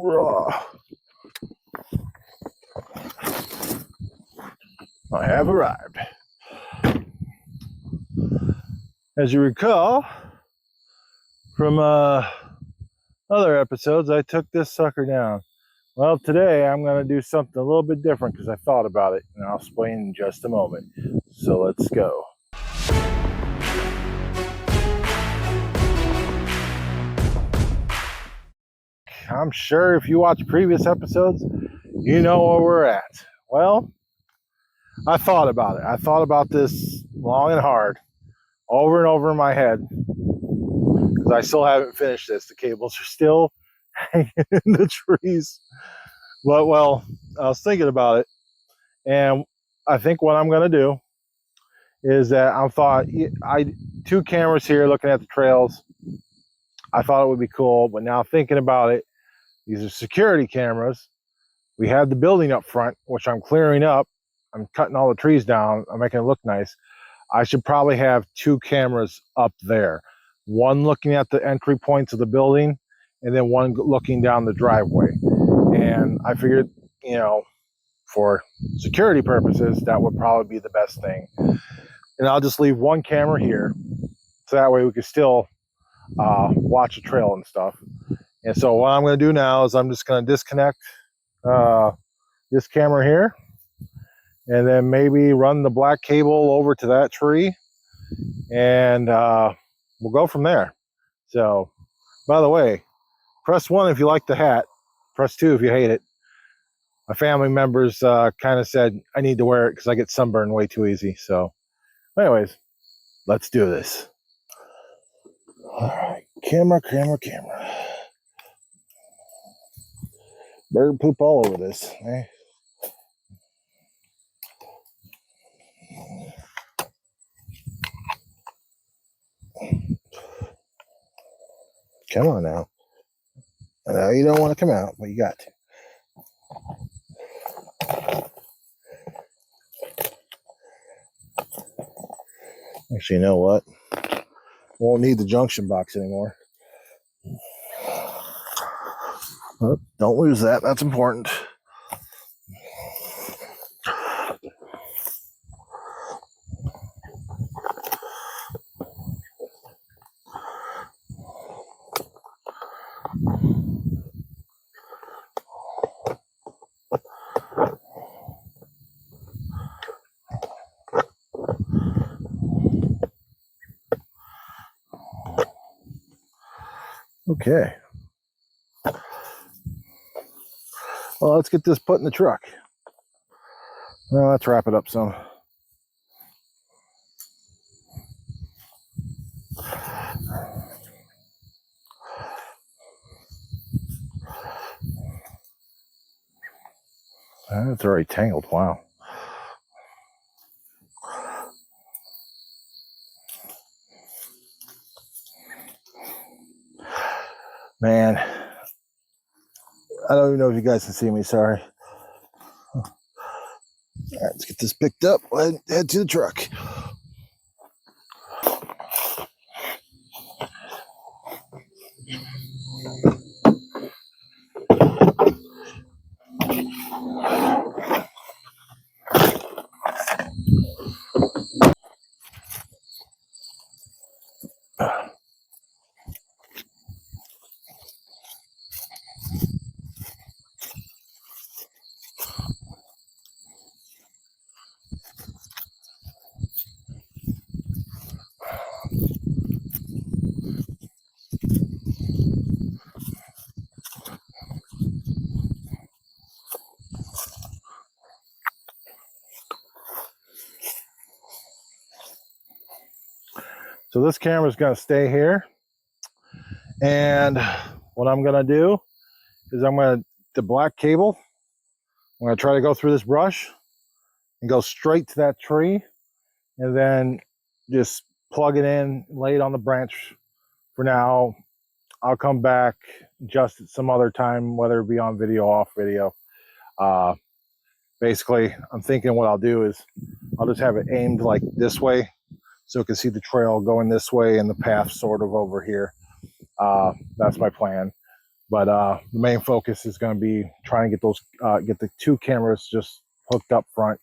I have arrived. As you recall from other episodes, I took this sucker down. Well, today I'm going to do something a little bit different because I thought about it, and I'll explain in just a moment. So let's go. I'm sure if you watch previous episodes, you know where we're at. Well, I thought about it. I thought about this long and hard, over and over in my head, because I still haven't finished this. The cables are still hanging in the trees. But, well, I was thinking about it, and I think what I'm going to do is that two cameras here looking at the trails. I thought it would be cool, but now thinking about it, these are security cameras. We have the building up front, which I'm clearing up. I'm cutting all the trees down. I'm making it look nice. I should probably have two cameras up there. One looking at the entry points of the building, and then one looking down the driveway. And I figured, for security purposes, that would probably be the best thing. And I'll just leave one camera here, so that way we can still watch the trail and stuff. And so what I'm going to do now is I'm just going to disconnect this camera here, and then maybe run the black cable over to that tree, and we'll go from there. So, by the way, press 1 if you like the hat, press 2 if you hate it. My family members kind of said I need to wear it because I get sunburned way too easy. So anyways, let's do this. All right, camera. Bird poop all over this, eh? Come on now. I know you don't want to come out, but you got to. Actually, you know what? Won't need the junction box anymore. Oh, don't lose that. That's important. Okay. Well, let's get this put in the truck. Well, let's wrap it up some. It's already tangled. Wow. Man, I don't even know if you guys can see me. Sorry. All right, let's get this picked up. Head to the truck. So this camera is going to stay here, and what I'm going to do is the black cable, I'm going to try to go through this brush and go straight to that tree, and then just plug it in, lay it on the branch for now. I'll come back, adjust it some other time, whether it be on video, off video. Basically, I'm thinking what I'll do is I'll just have it aimed like this way, so you can see the trail going this way and the path sort of over here. That's my plan. But the main focus is going to be trying to get those, get the 2 cameras just hooked up front.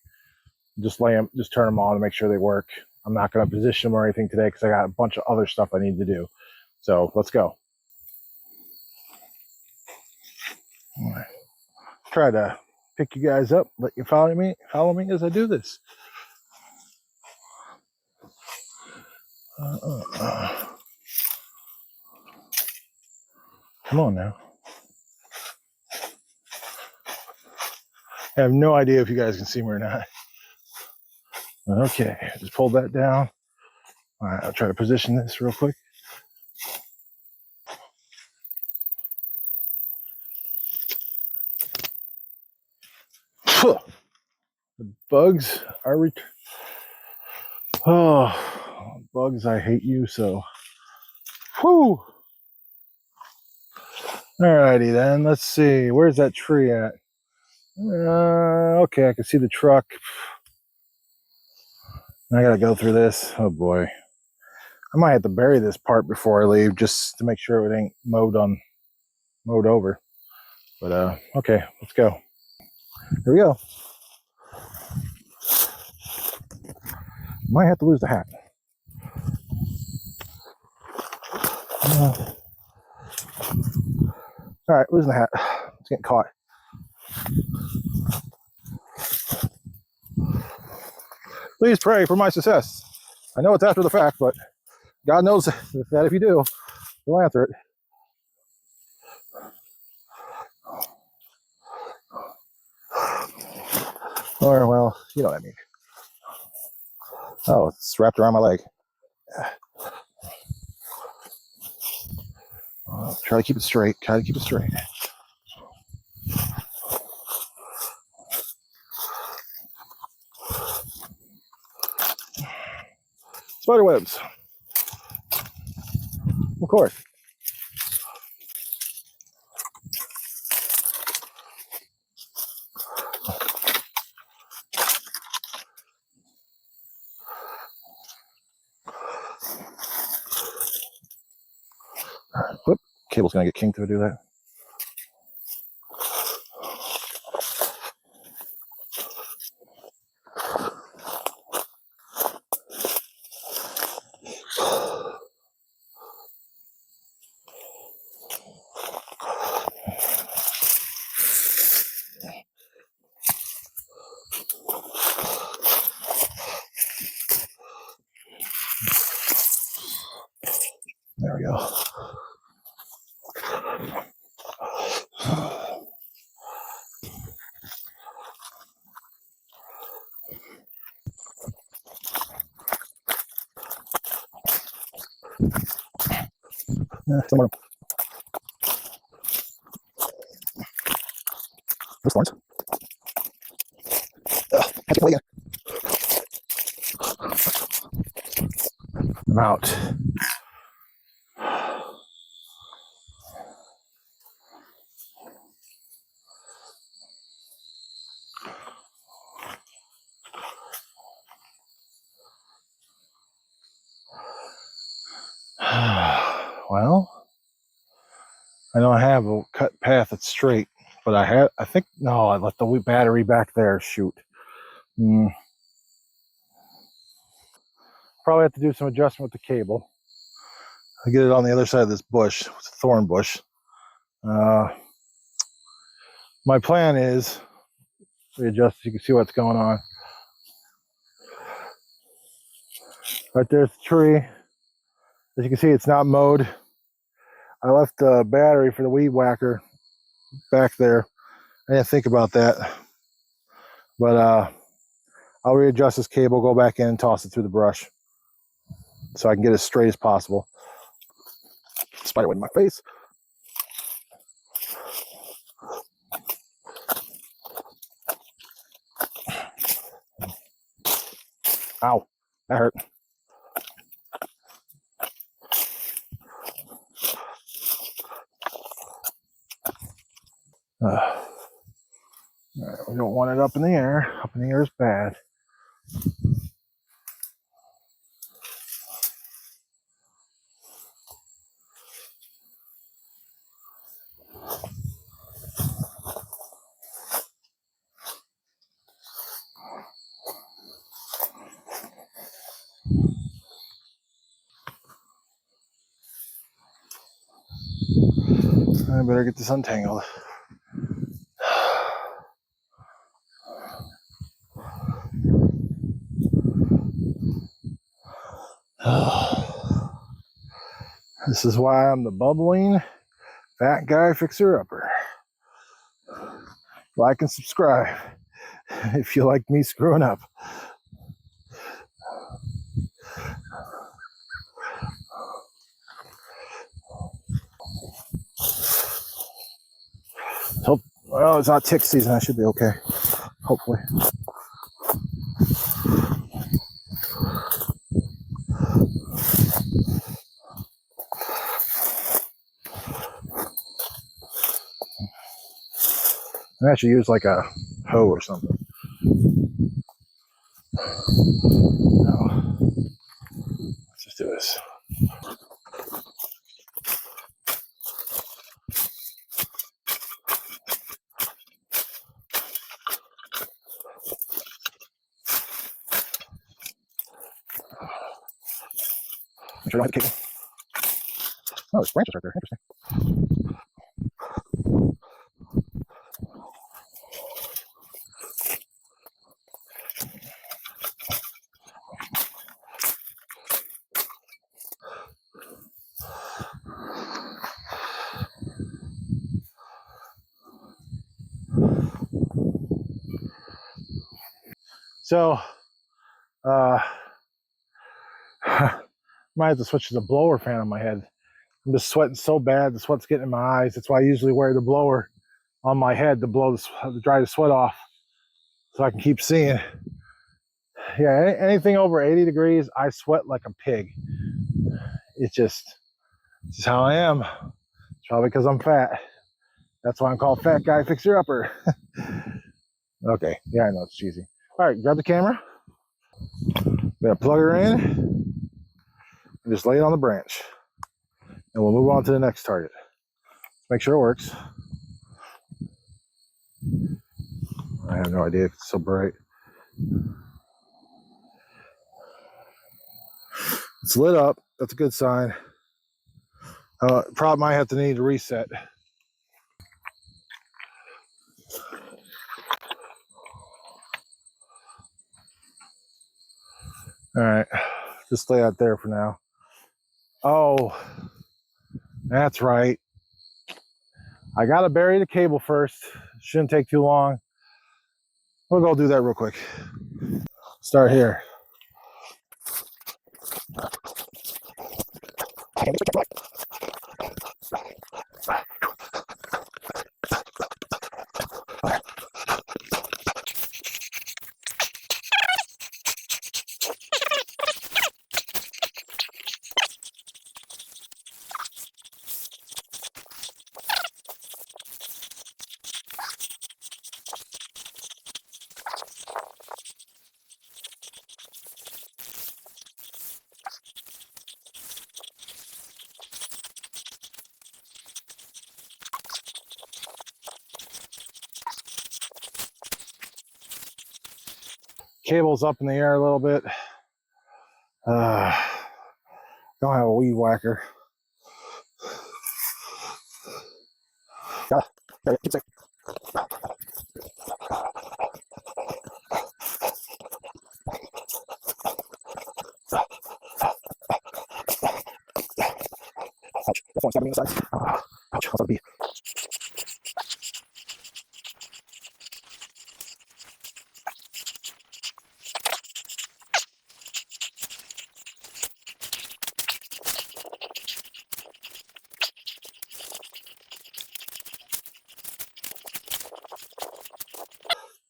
Just lay them, just turn them on and make sure they work. I'm not going to position them or anything today because I got a bunch of other stuff I need to do. So let's go. All right. Try to pick you guys up, let you follow me as I do this. Come on now. I have no idea if you guys can see me or not. Okay, just pull that down. All right, I'll try to position this real quick. The bugs are bugs, I hate you so. Whew. Alrighty then, let's see. Where's that tree at? Okay, I can see the truck. I gotta go through this. Oh boy. I might have to bury this part before I leave just to make sure it ain't mowed over. But okay, let's go. Here we go. Might have to lose the hat. All right, losing the hat. It's getting caught. Please pray for my success. I know it's after the fact, but God knows that if you do, you'll answer it. Or, well, you know what I mean. Oh, it's wrapped around my leg. Try to keep it straight. Try to keep it straight. Spider webs. Of course. Whoop. Cable's gonna get kinked if I do that. There we go. Somewhere. There's thorns. Catch it play again. I'm out. Well, I know I have a cut path that's straight, but I think, no, I left the battery back there. Shoot. Probably have to do some adjustment with the cable. I get it on the other side of this bush. It's a thorn bush. My plan is readjust so you can see what's going on. Right there's the tree. As you can see, it's not mowed. I left the battery for the weed whacker back there. I didn't think about that. But I'll readjust this cable, go back in and toss it through the brush so I can get as straight as possible. Spider went in my face. Ow, that hurt. All right, we don't want it up in the air. Up in the air is bad. I better get this untangled. This is why I'm the bubbling fat guy fixer-upper. Like and subscribe if you like me screwing up. Well, it's not tick season. I should be okay. Hopefully. I should use like a hoe or something. No. Let's just do this. Make sure I don't hit the cable. Oh, there's branches right there. Interesting. So, might have to switch to the blower fan on my head. I'm just sweating so bad. The sweat's getting in my eyes. That's why I usually wear the blower on my head to blow to dry the sweat off, so I can keep seeing. Yeah, anything over 80 degrees, I sweat like a pig. It's just how I am. It's probably because I'm fat. That's why I'm called Fat Guy Fixer Upper. Okay, yeah, I know it's cheesy. All right, grab the camera. I'm gonna plug her in and just lay it on the branch, and we'll move on to the next target. Make sure it works. I have no idea if it's so bright. It's lit up. That's a good sign. Probably might have to need to reset. All right, just lay out there for now. Oh, that's right. I gotta bury the cable first. Shouldn't take too long. We'll go do that real quick. Start here. Cable's up in the air a little bit. Don't have a weed whacker. Got it. Keep safe. Ouch, that one's got me in the side. Ouch, that's a bee.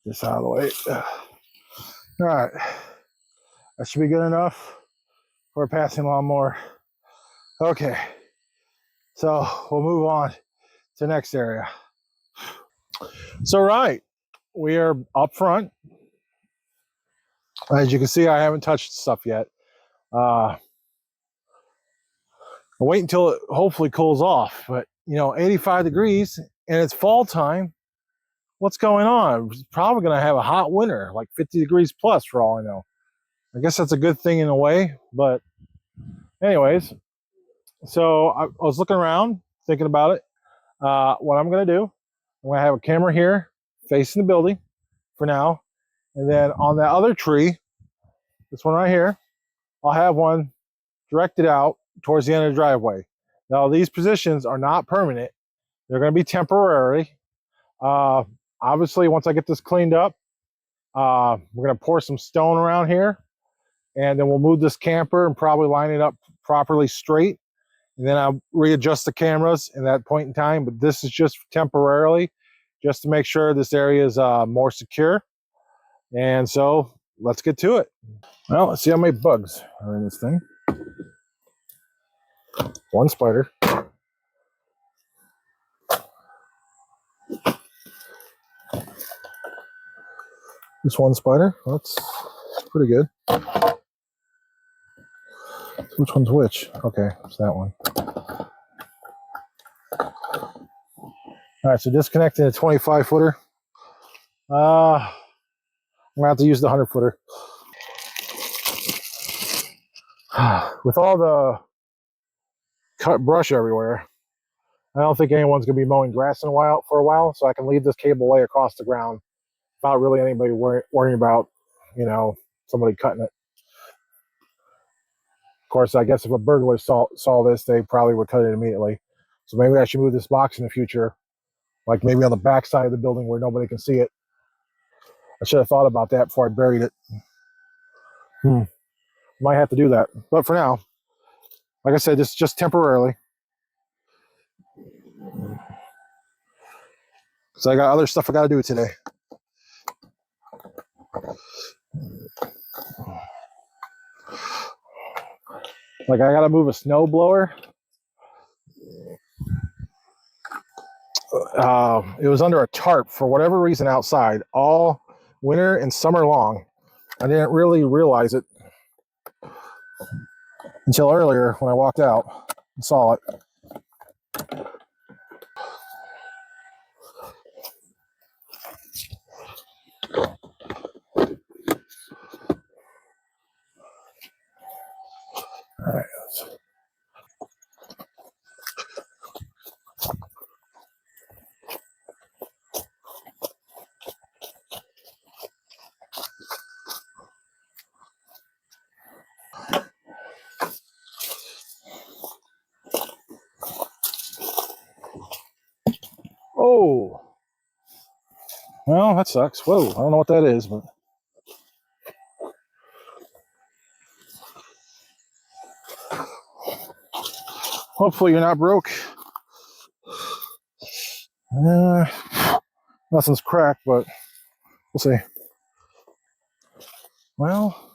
This out of the way. All right, that should be good enough for a passing lawnmower. Okay, so we'll move on to the next area. So right, we are up front. As you can see, I haven't touched stuff yet. I'll wait until it hopefully cools off, but 85 degrees and it's fall time. What's going on? It's probably going to have a hot winter, like 50 degrees plus for all I know. I guess that's a good thing in a way, but anyways, so I was looking around, thinking about it. What I'm going to do, I'm going to have a camera here facing the building for now. And then on that other tree, this one right here, I'll have one directed out towards the end of the driveway. Now, these positions are not permanent. They're going to be temporary. Obviously, once I get this cleaned up, we're going to pour some stone around here, and then we'll move this camper and probably line it up properly straight. And then I'll readjust the cameras in that point in time. But this is just temporarily, just to make sure this area is more secure. And so let's get to it. Well, let's see how many bugs are in this thing. One spider. Just one spider. That's pretty good. Which one's which? Okay, it's that one. All right, so disconnecting a 25 footer. I'm gonna have to use the 100 footer. With all the cut brush everywhere, I don't think anyone's gonna be mowing grass for a while, so I can leave this cable lay across the ground without really anybody worrying about, somebody cutting it. Of course, I guess if a burglar saw this, they probably would cut it immediately. So maybe I should move this box in the future, like maybe on the back side of the building where nobody can see it. I should have thought about that before I buried it. Might have to do that. But for now, like I said, it's just temporarily. So I got other stuff I got to do today. Like I got to move a snow blower. It was under a tarp for whatever reason outside all winter and summer long. I didn't really realize it until earlier when I walked out and saw it. All right. Oh, well, that sucks. Whoa, I don't know what that is, but hopefully you're not broke. Nothing's cracked, but we'll see. Well,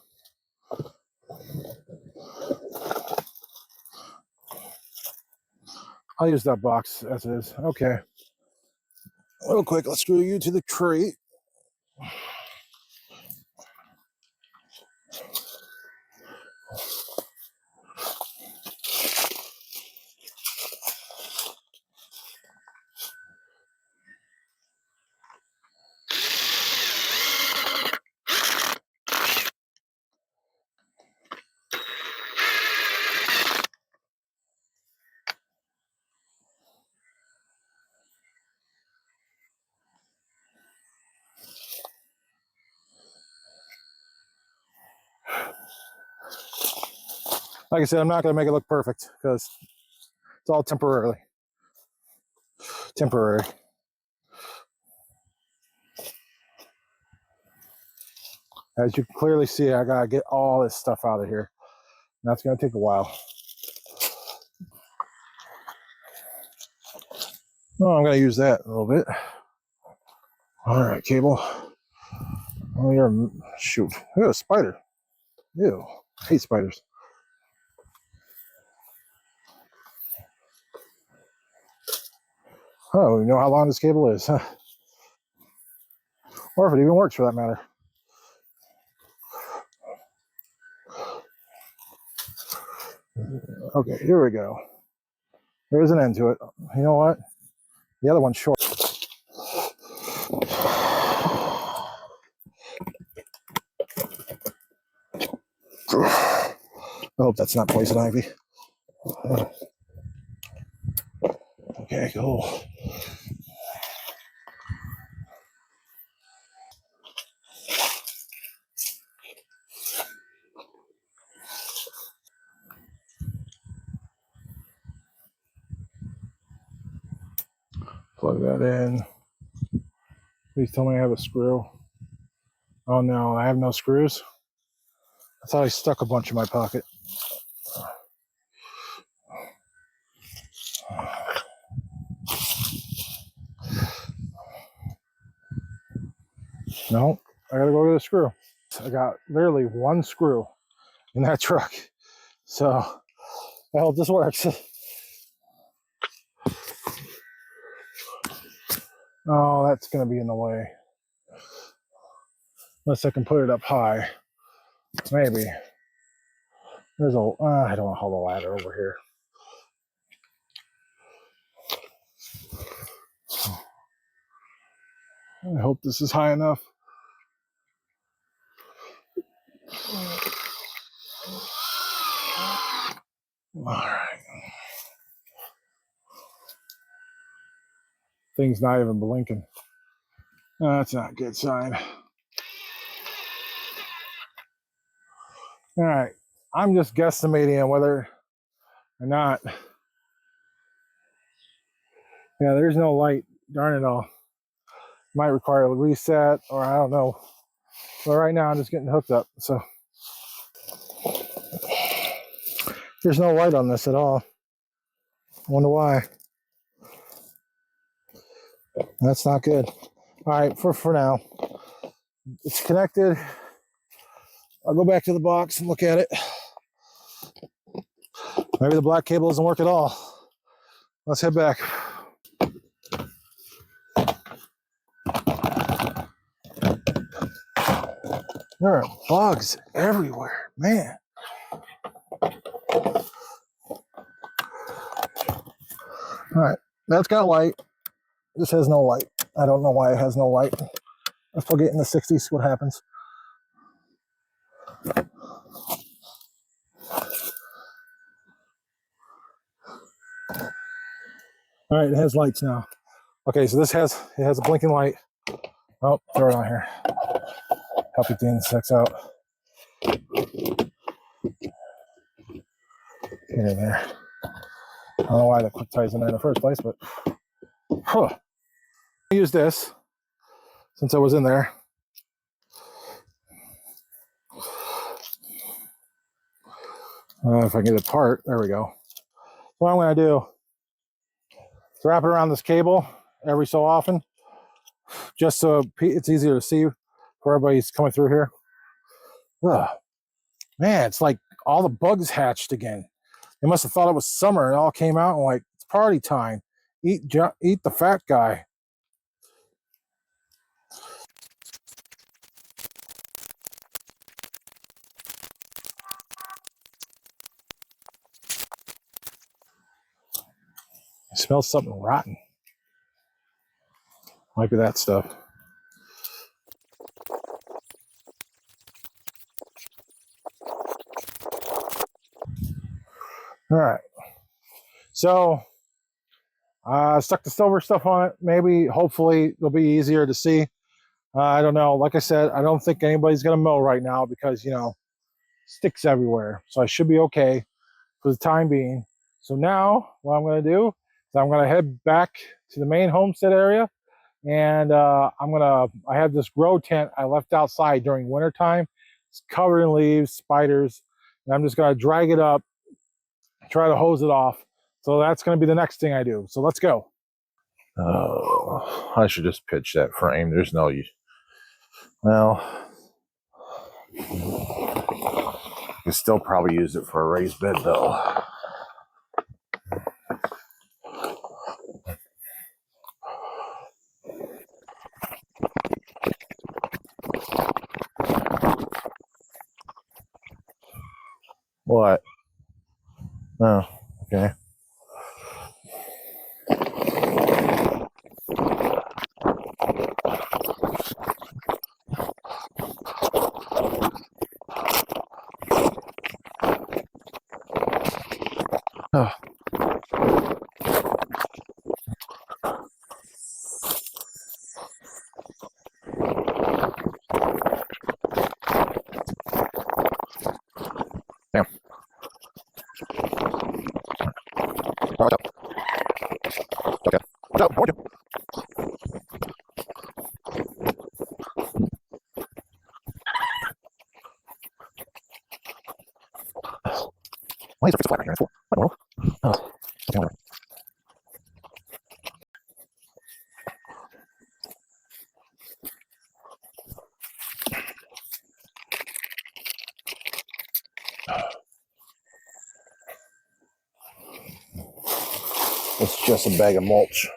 I'll use that box as it is. Okay. Real quick, let's screw you to the tree. Like I said, I'm not going to make it look perfect because it's all temporary. As you can clearly see, I got to get all this stuff out of here. And that's going to take a while. Oh, I'm going to use that a little bit. All right, cable. Oh, you're shoot. Ew, a spider. Ew, I hate spiders. I don't even know how long this cable is, huh? Or if it even works for that matter. Okay, here we go. There's an end to it. You know what? The other one's short. I hope that's not poison ivy. Okay, cool. plug that in. Please tell me I have a screw. Oh no, I have no screws. I thought I stuck a bunch in my pocket. No, I gotta go get a screw. I got literally one screw in that truck. So I hope this works. Oh, that's gonna be in the way. Unless I can put it up high. Maybe. There's a, I don't want to hold a ladder over here. I hope this is high enough. All right. Thing's not even blinking. That's not a good sign. All right. I'm just guesstimating on whether or not. Yeah, there's no light. Darn it all. Might require a reset, or I don't know. But right now I'm just getting hooked up. So there's no light on this at all. I wonder why. That's not good. All right, for now. It's connected. I'll go back to the box and look at it. Maybe the black cable doesn't work at all. Let's head back. There are bugs everywhere, man. All right, that's got light. This has no light. I don't know why it has no light. Let's plug it in the 60s, see what happens. All right, it has lights now. Okay, so it has a blinking light. Oh, throw it on here. Help you the insects out. Get in there. I don't know why the quick tie's in there in the first place, but I use this since I was in there. If I can get it apart, there we go. What I'm going to do is wrap it around this cable every so often, just so it's easier to see for everybody's coming through here. Ugh. Man, it's like all the bugs hatched again. They must have thought it was summer and it all came out and like, it's party time. Eat the fat guy. I smell something rotten. Might be that stuff. All right. So stuck the silver stuff on it. Maybe, hopefully, it'll be easier to see. I don't know. Like I said, I don't think anybody's going to mow right now because, you know, sticks everywhere. So I should be okay for the time being. So now what I'm going to do is I'm going to head back to the main homestead area. And I have this grow tent I left outside during wintertime. It's covered in leaves, spiders. And I'm just going to drag it up, try to hose it off. So that's going to be the next thing I do. So let's go. Oh, I should just pitch that frame. There's no use. Well, you can still probably use it for a raised bed though. What? Oh, okay. Oh. Damn. Watch out. Okay. Watch out. Watch out. Why is it so flat right here? It's full. What in the world? Oh, okay, whatever. It's just a bag of mulch.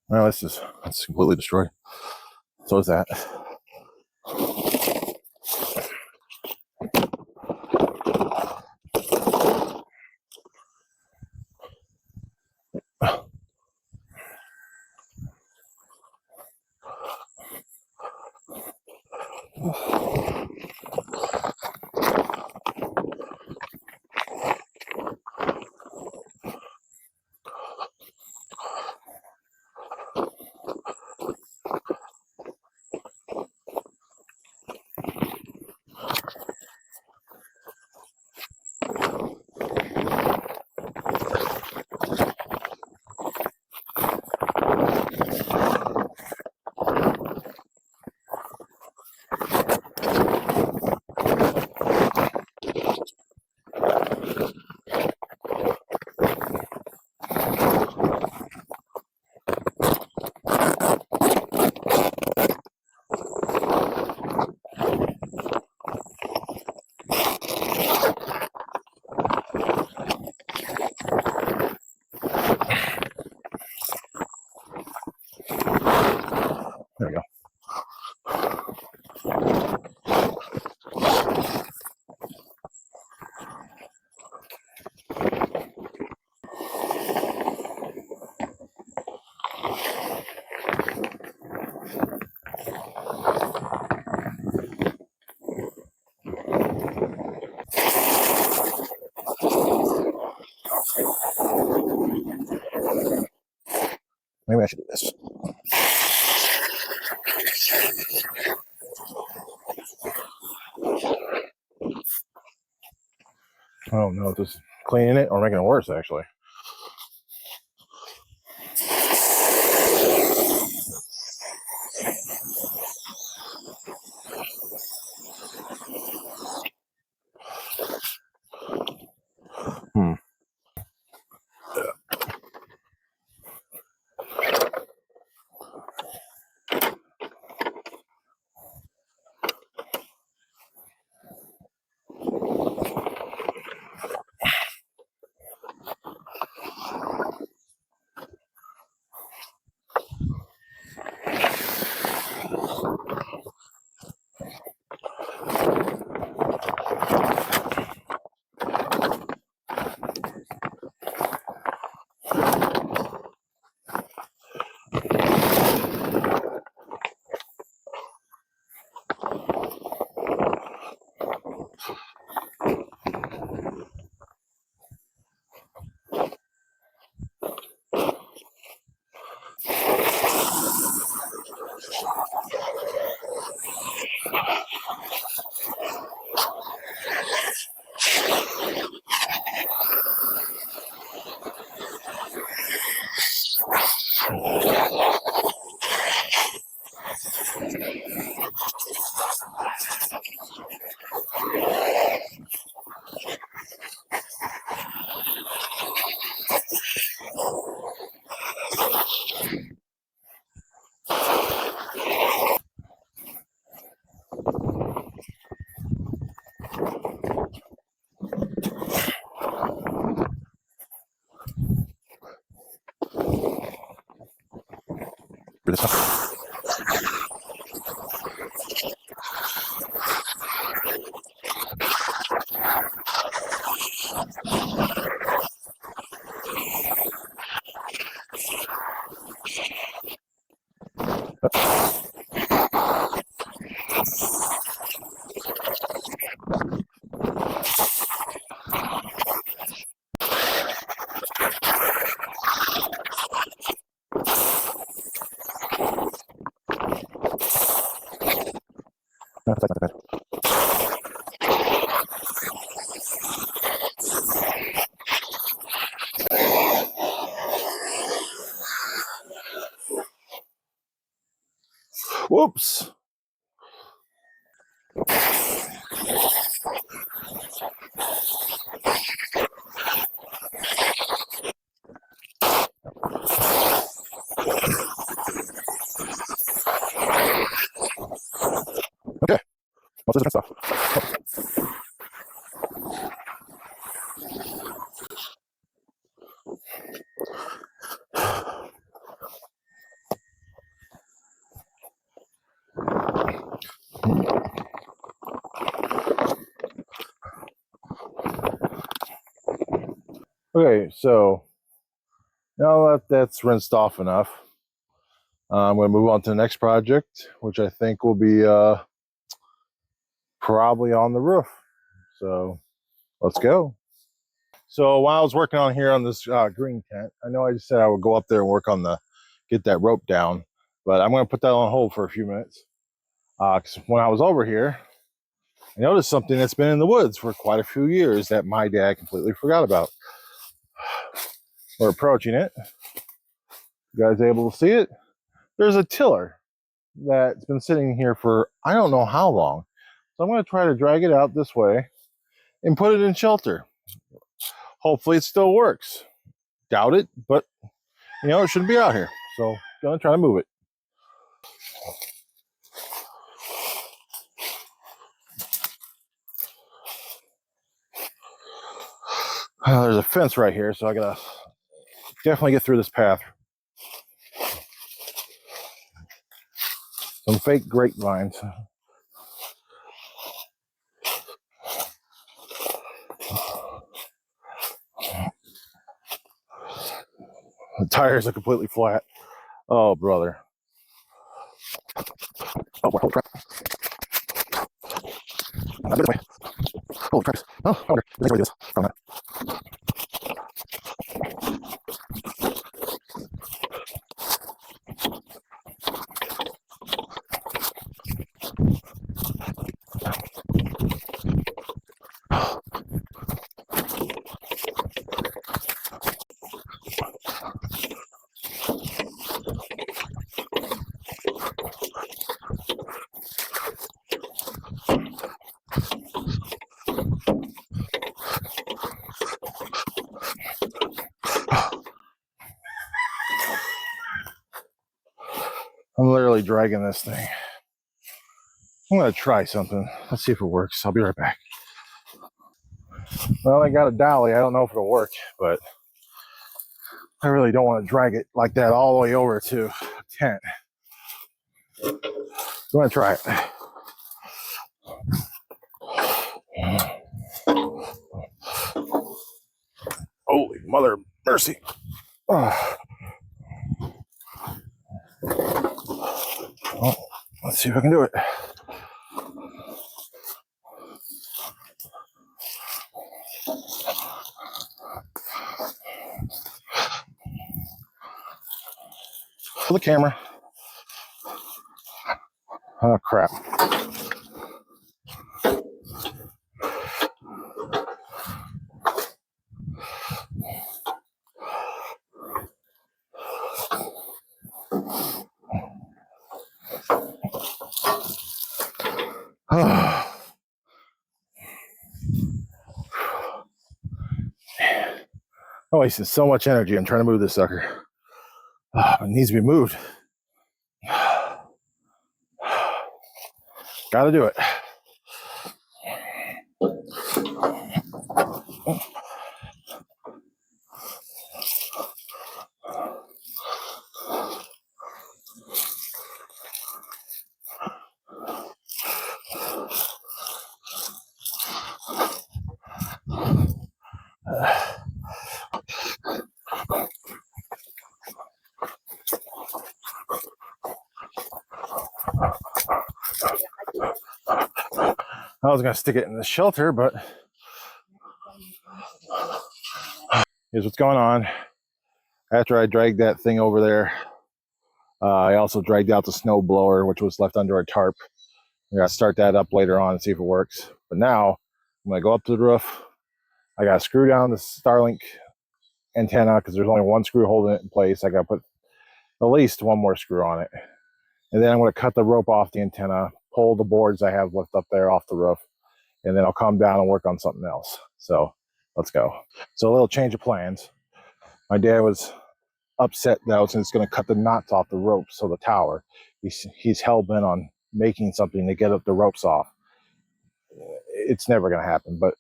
Well, that's completely destroyed. So is that. There we go. Maybe I should do this. I don't know if this is cleaning it or making it worse, actually. For this stuff. No, that's not bad. Oops. Okay. What's this different stuff? Okay, so now that that's rinsed off enough, I'm going to move on to the next project, which I think will be probably on the roof. So let's go. So while I was working on here on this green tent, I know I just said I would go up there and work on get that rope down, but I'm going to put that on hold for a few minutes. Because when I was over here, I noticed something that's been in the woods for quite a few years that my dad completely forgot about. We're approaching it. You guys able to see it? There's a tiller that's been sitting here for I don't know how long. So I'm going to try to drag it out this way and put it in shelter. Hopefully it still works. Doubt it, but you know, it shouldn't be out here. So I'm going to try to move it. There's a fence right here, so I got to definitely get through this path. Some fake grapevines. The tires are completely flat. Oh, brother. Oh, holy crap. Holy crap. Oh, I wonder. I think I this from that. I'm literally dragging this thing. I'm going to try something. Let's see if it works. I'll be right back. Well, I got a dolly. I don't know if it'll work, but I really don't want to drag it like that all the way over to a tent. I'm going to try it. Holy mother mercy. Oh, let's see if I can do it. For the camera. Oh, crap. I wasted so much energy. I'm trying to move this sucker. It needs to be moved. Gotta do it. I was going to stick it in the shelter, but here's what's going on. After I dragged that thing over there, I also dragged out the snow blower, which was left under a tarp. I got to start that up later on and see if it works. But now I'm going to go up to the roof. I got to screw down the Starlink antenna because there's only one screw holding it in place. I got to put at least one more screw on it. And then I'm going to cut the rope off the antenna, pull the boards I have left up there off the roof, and then I'll come down and work on something else. So let's go. So a little change of plans. My dad was upset that I was just going to cut the knots off the ropes. So the tower, he's hell-bent on making something to get up the ropes off. It's never going to happen. But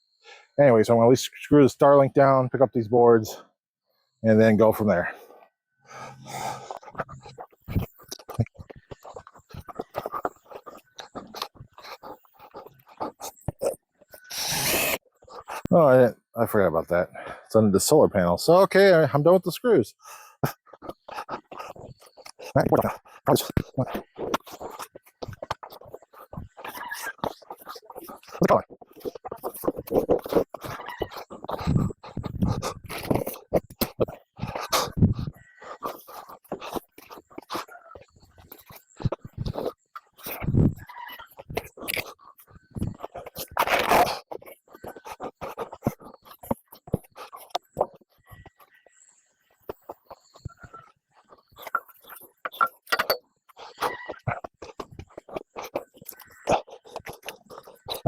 anyway, so I'm going to at least screw the Starlink down, pick up these boards, and then go from there. Oh, I forgot about that. It's under the solar panel. So, okay, I'm done with the screws.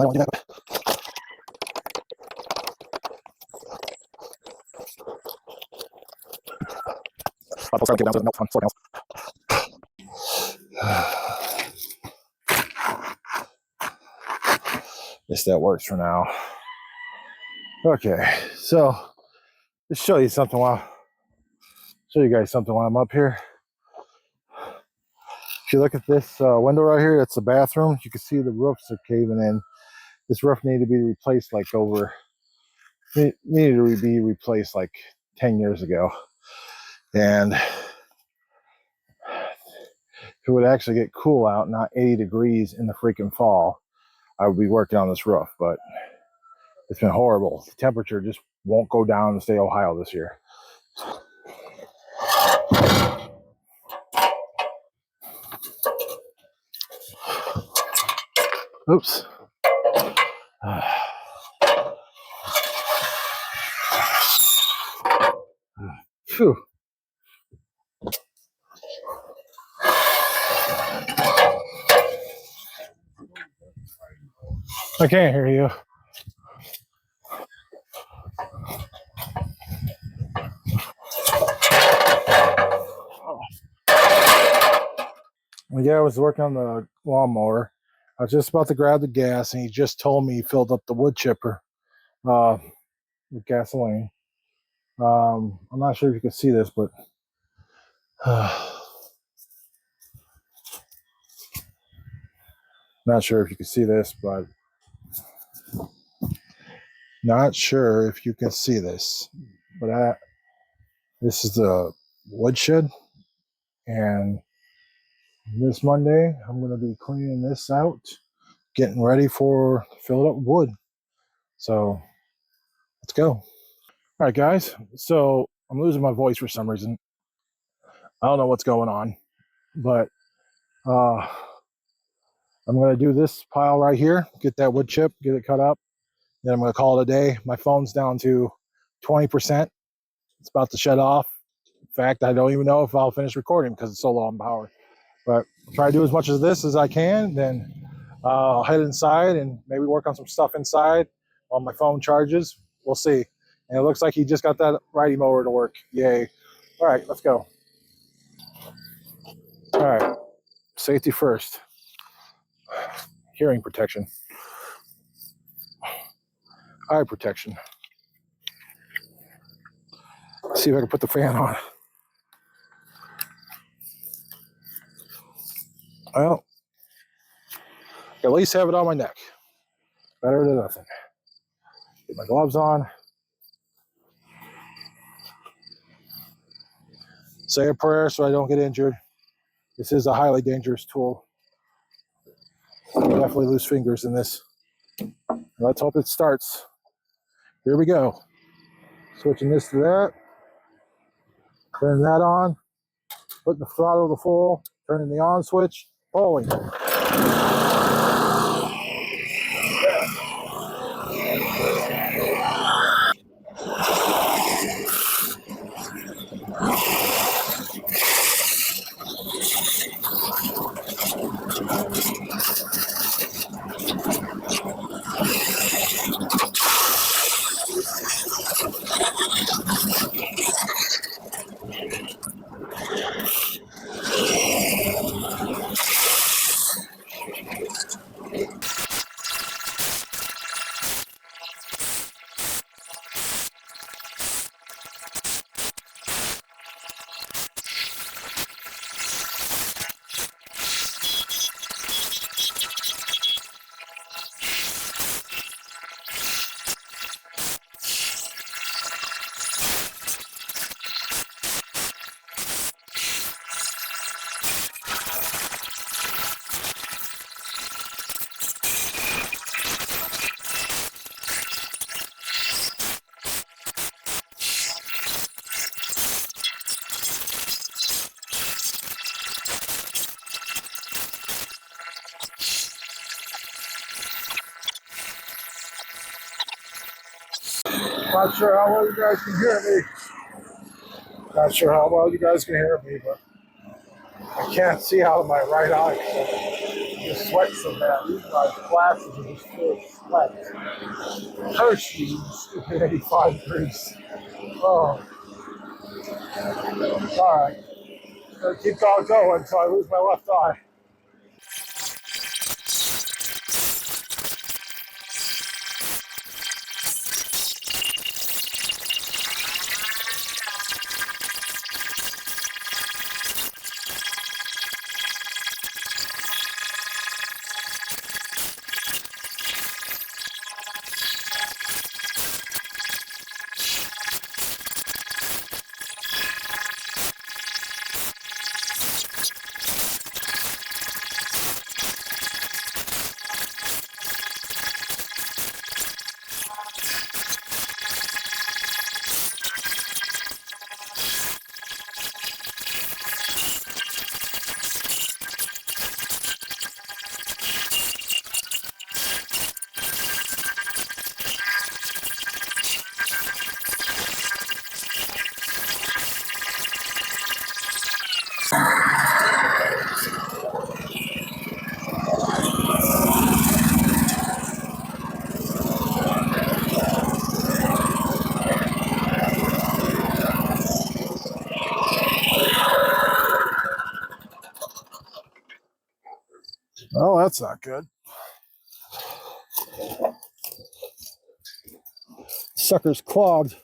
I don't do that. I'll start getting down to the milk on solar panels. Guess that works for now. Okay, so let's show you something show you guys something while I'm up here. If you look at this window right here, that's the bathroom. You can see the roofs are caving in. This roof needed to be replaced like needed to be replaced like 10 years ago. And if it would actually get cool out, not 80 degrees in the freaking fall, I would be working on this roof, but it's been horrible. The temperature just won't go down in the state of Ohio this year. Oops. Phew. I can't hear you. Well, yeah, I was working on the lawnmower. I was just about to grab the gas, and he just told me he filled up the wood chipper with gasoline. I'm not sure if you can see this, but not sure if you can see this, but not sure if you can see this. But this is the woodshed, and this Monday I'm going to be cleaning this out, getting ready for fill it up with wood. So let's go. All right, guys. So I'm losing my voice for some reason. I don't know what's going on, but I'm going to do this pile right here, get that wood chip, get it cut up. Then I'm going to call it a day. My phone's down to 20%. It's about to shut off. In fact, I don't even know if I'll finish recording because it's so low on power. But I'll try to do as much of this as I can. Then I'll head inside and maybe work on some stuff inside while my phone charges. We'll see. And it looks like he just got that righty mower to work. Yay. All right, let's go. All right, safety first. Hearing protection. Eye protection. Let's see if I can put the fan on. Well, at least have it on my neck. Better than nothing. Get my gloves on. Say a prayer so I don't get injured. This is a highly dangerous tool. Definitely lose fingers in this. Let's hope it starts. Here we go. Switching this to that. Turning that on. Putting the throttle to full. Turning the on switch. Pulling. Not sure how well you guys can hear me. Not sure how well you guys can hear me, but I can't see out of my right eye. So I'm just sweating so bad. These my glasses are just full of sweat. Hershey's at 85 degrees. Oh, all right. Gotta keep on going until I lose my left eye. Oh, that's not good. Sucker's clogged.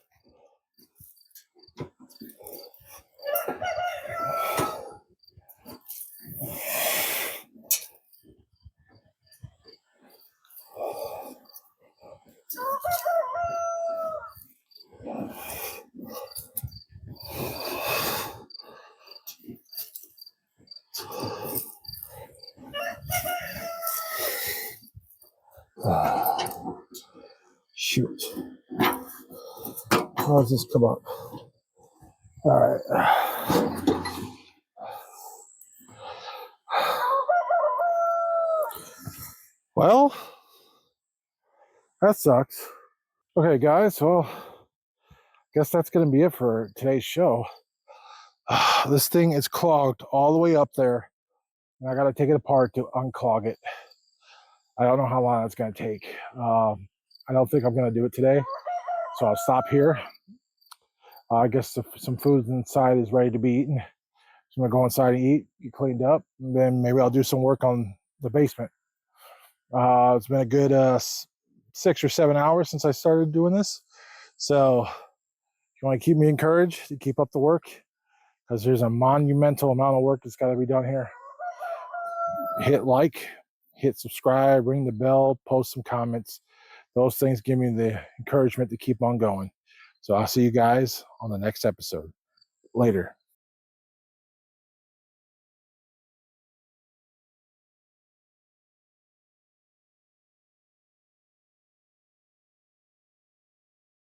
Shoot. How does this come up? All right. Well, that sucks. Okay, guys. Well, guess that's going to be it for today's show. This thing is clogged all the way up there, and I got to take it apart to unclog it. I don't know how long it's going to take. I don't think I'm going to do it today, so I'll stop here. I guess some food inside is ready to be eaten. So I'm going to go inside and eat, get cleaned up, and then maybe I'll do some work on the basement. It's been a good 6 or 7 hours since I started doing this. So if you want to keep me encouraged to keep up the work, because there's a monumental amount of work that's got to be done here. Hit like, hit subscribe, ring the bell, post some comments. Those things give me the encouragement to keep on going. So I'll see you guys on the next episode. Later.